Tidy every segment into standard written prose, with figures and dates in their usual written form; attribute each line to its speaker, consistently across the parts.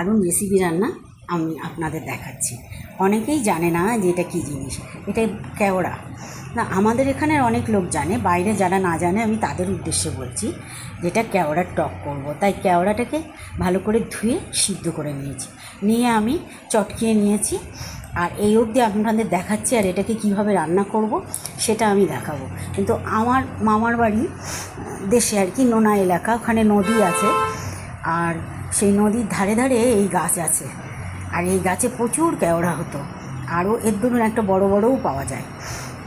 Speaker 1: দারুণ রেসিপি রান্না আমি আপনাদের দেখাচ্ছি। অনেকেই জানে না যে এটা কী জিনিস। এটা কেওড়া না, আমাদের এখানের অনেক লোক জানে, বাইরে যারা না জানে আমি তাদের উদ্দেশ্যে বলছি যেটা কেওড়ার টক করব। তাই কেওড়াটাকে ভালো করে ধুয়ে সিদ্ধ করে নিয়েছি, নিয়ে আমি চটকিয়ে নিয়েছি। আর এই অবধি আপনাদের দেখাচ্ছি, আর এটাকে কীভাবে রান্না করব সেটা আমি দেখাবো। কিন্তু আমার মামার বাড়ি দেশে আর কি, নোনা এলাকা, ওখানে নদী আছে, আর সেই নদীর ধারে ধারে এই গাছ আছে। আর এই গাছে প্রচুর কেওড়া হতো, আরও এর ধরুন একটা বড় বড়ও পাওয়া যায়।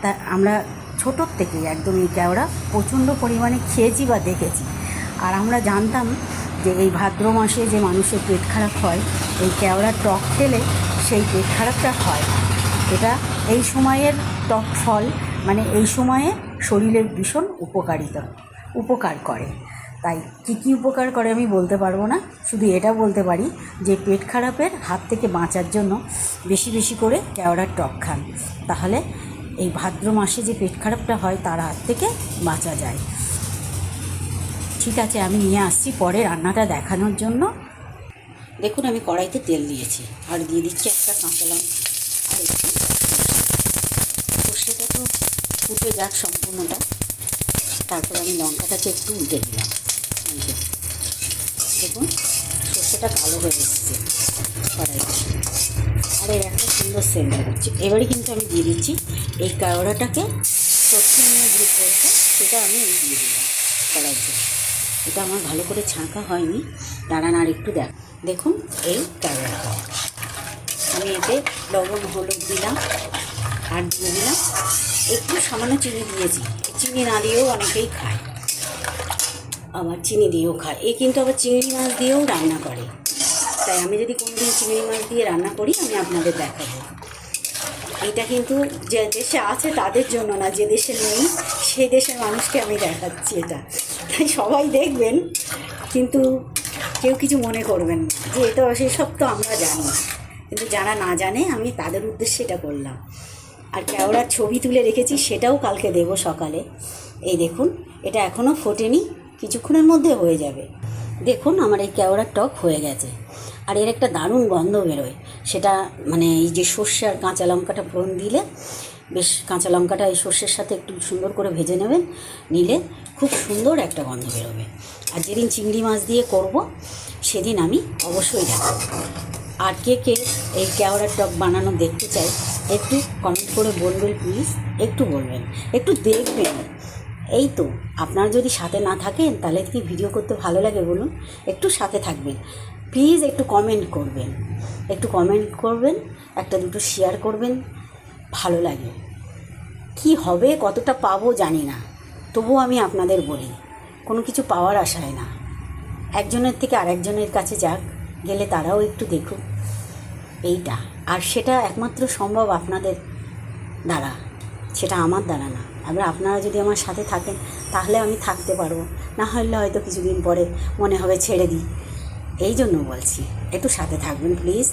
Speaker 1: তা আমরা ছোটোর থেকেই একদম এই কেওড়া প্রচণ্ড পরিমাণে খেয়েছি বা দেখেছি। আর আমরা জানতাম যে এই ভাদ্র মাসে যে মানুষের পেট খারাপ হয়, এই কেওড়ার টক খেলে সেই পেট খারাপটা হয়। এটা এই সময়ের টক ফল, মানে এই সময়ে শরীরের ভীষণ উপকার করে। তাই কী কী উপকার করে আমি বলতে পারবো না, শুধু এটা বলতে পারি যে পেট খারাপের হাত থেকে বাঁচার জন্য বেশি বেশি করে কেওড়ার টক খান, তাহলে এই ভাদ্র মাসে যে পেট খারাপটা হয় তার হাত থেকে বাঁচা যায়। ঠিক আছে, আমি নিয়ে আসছি পরে রান্নাটা দেখানোর জন্য। দেখুন, আমি কড়াইতে তেল দিয়েছি আর দিয়ে দিচ্ছি একটা কাঁচা লঙ্কা আর একটু সর্ষেটা তো ফুটে যাক সম্পূর্ণটা, তারপর আমি লঙ্কাটাকে একটু উল্টে দিলাম। দেখুন, সর্ষেটা কালো হয়ে এসেছে কড়াইতে, আর এর একটা সুন্দর সেন্ট হচ্ছে। এবারে কিন্তু আমি দিয়ে দিচ্ছি এই কেওড়াটাকে সর্ষে নিয়ে যে করছে সেটা আমি দিয়ে দিলাম কড়াইতে। এটা আমার ভালো করে ছাঁকা হয়নি, দাঁড়ান আর একটু দেখুন এই কেওড়াটা আমি এতে লবণ হলুদ দিলাম আর দিয়ে দিলাম একটু সামান্য চিনি দিয়েছি। চিনি না দিয়েও অনেকেই খায়, আবার চিনি দিয়েও খায়। এ কিন্তু আবার চিংড়ি মাছ দিয়েও রান্না করে। তাই আমি যদি কোনোদিন চিংড়ি মাছ দিয়ে রান্না করি আমি আপনাদের দেখাবো। এটা কিন্তু যে দেশে আছে তাদের জন্য না, যে দেশে নেই সেই দেশের মানুষকে আমি দেখাচ্ছি এটা। তাই সবাই দেখবেন, কিন্তু কেউ কিছু মনে করবেন না যে এটা সেসব তো আমরা জানি, কিন্তু যারা না জানে আমি তাদের উদ্দেশ্যে এটা করলাম। আর কেওড়ার ছবি তুলে রেখেছি, সেটাও কালকে দেবো সকালে। এই দেখুন, এটা এখনও ফোটেনি, কিছুক্ষণের মধ্যে হয়ে যাবে। দেখুন আমার এই কেওড়ার টক হয়ে গেছে, আর এর একটা দারুণ গন্ধ বেরোয়। সেটা মানে এই যে সর্ষে আর কাঁচা লঙ্কাটা ফোড়ন দিলে, বেশ কাঁচা লঙ্কাটা এই সর্ষের সাথে একটু সুন্দর করে ভেজে নেবেন, নিলে খুব সুন্দর একটা গন্ধ বেরোবে। আর যেদিন চিংড়ি মাছ দিয়ে করব সেদিন আমি অবশ্যই দেখাবো। আর কে কে এই কেওড়ার টক বানানো দেখতে চাই একটু কমেন্ট করে বলবেন প্লিজ, একটু বলবেন, একটু দেখবেন। এই তো, আপনারা যদি সাথে না থাকেন তাহলে কি ভিডিও করতে ভালো লাগে বলুন? একটু সাথে থাকবেন প্লিজ, একটু কমেন্ট করবেন, একটা দুটো শেয়ার করবেন, ভালো লাগে। কি হবে, কতটা পাবো জানি না, তবুও আমি আপনাদের বলি কোনো কিছু পাওয়ার আশায় না, একজনের থেকে আরেকজনের কাছে যাক, গেলে তারাও একটু দেখুক এইটা। আর সেটা একমাত্র সম্ভব আপনাদের দ্বারা, সেটা আমার দ্বারা না। এবার আপনারা যদি আমার সাথে থাকেন তাহলে আমি থাকতে পারবো, না হলে হয়তো কিছুদিন পরে মনে হবে ছেড়ে দিই। এই জন্য বলছি একটু সাথে থাকবেন প্লিজ।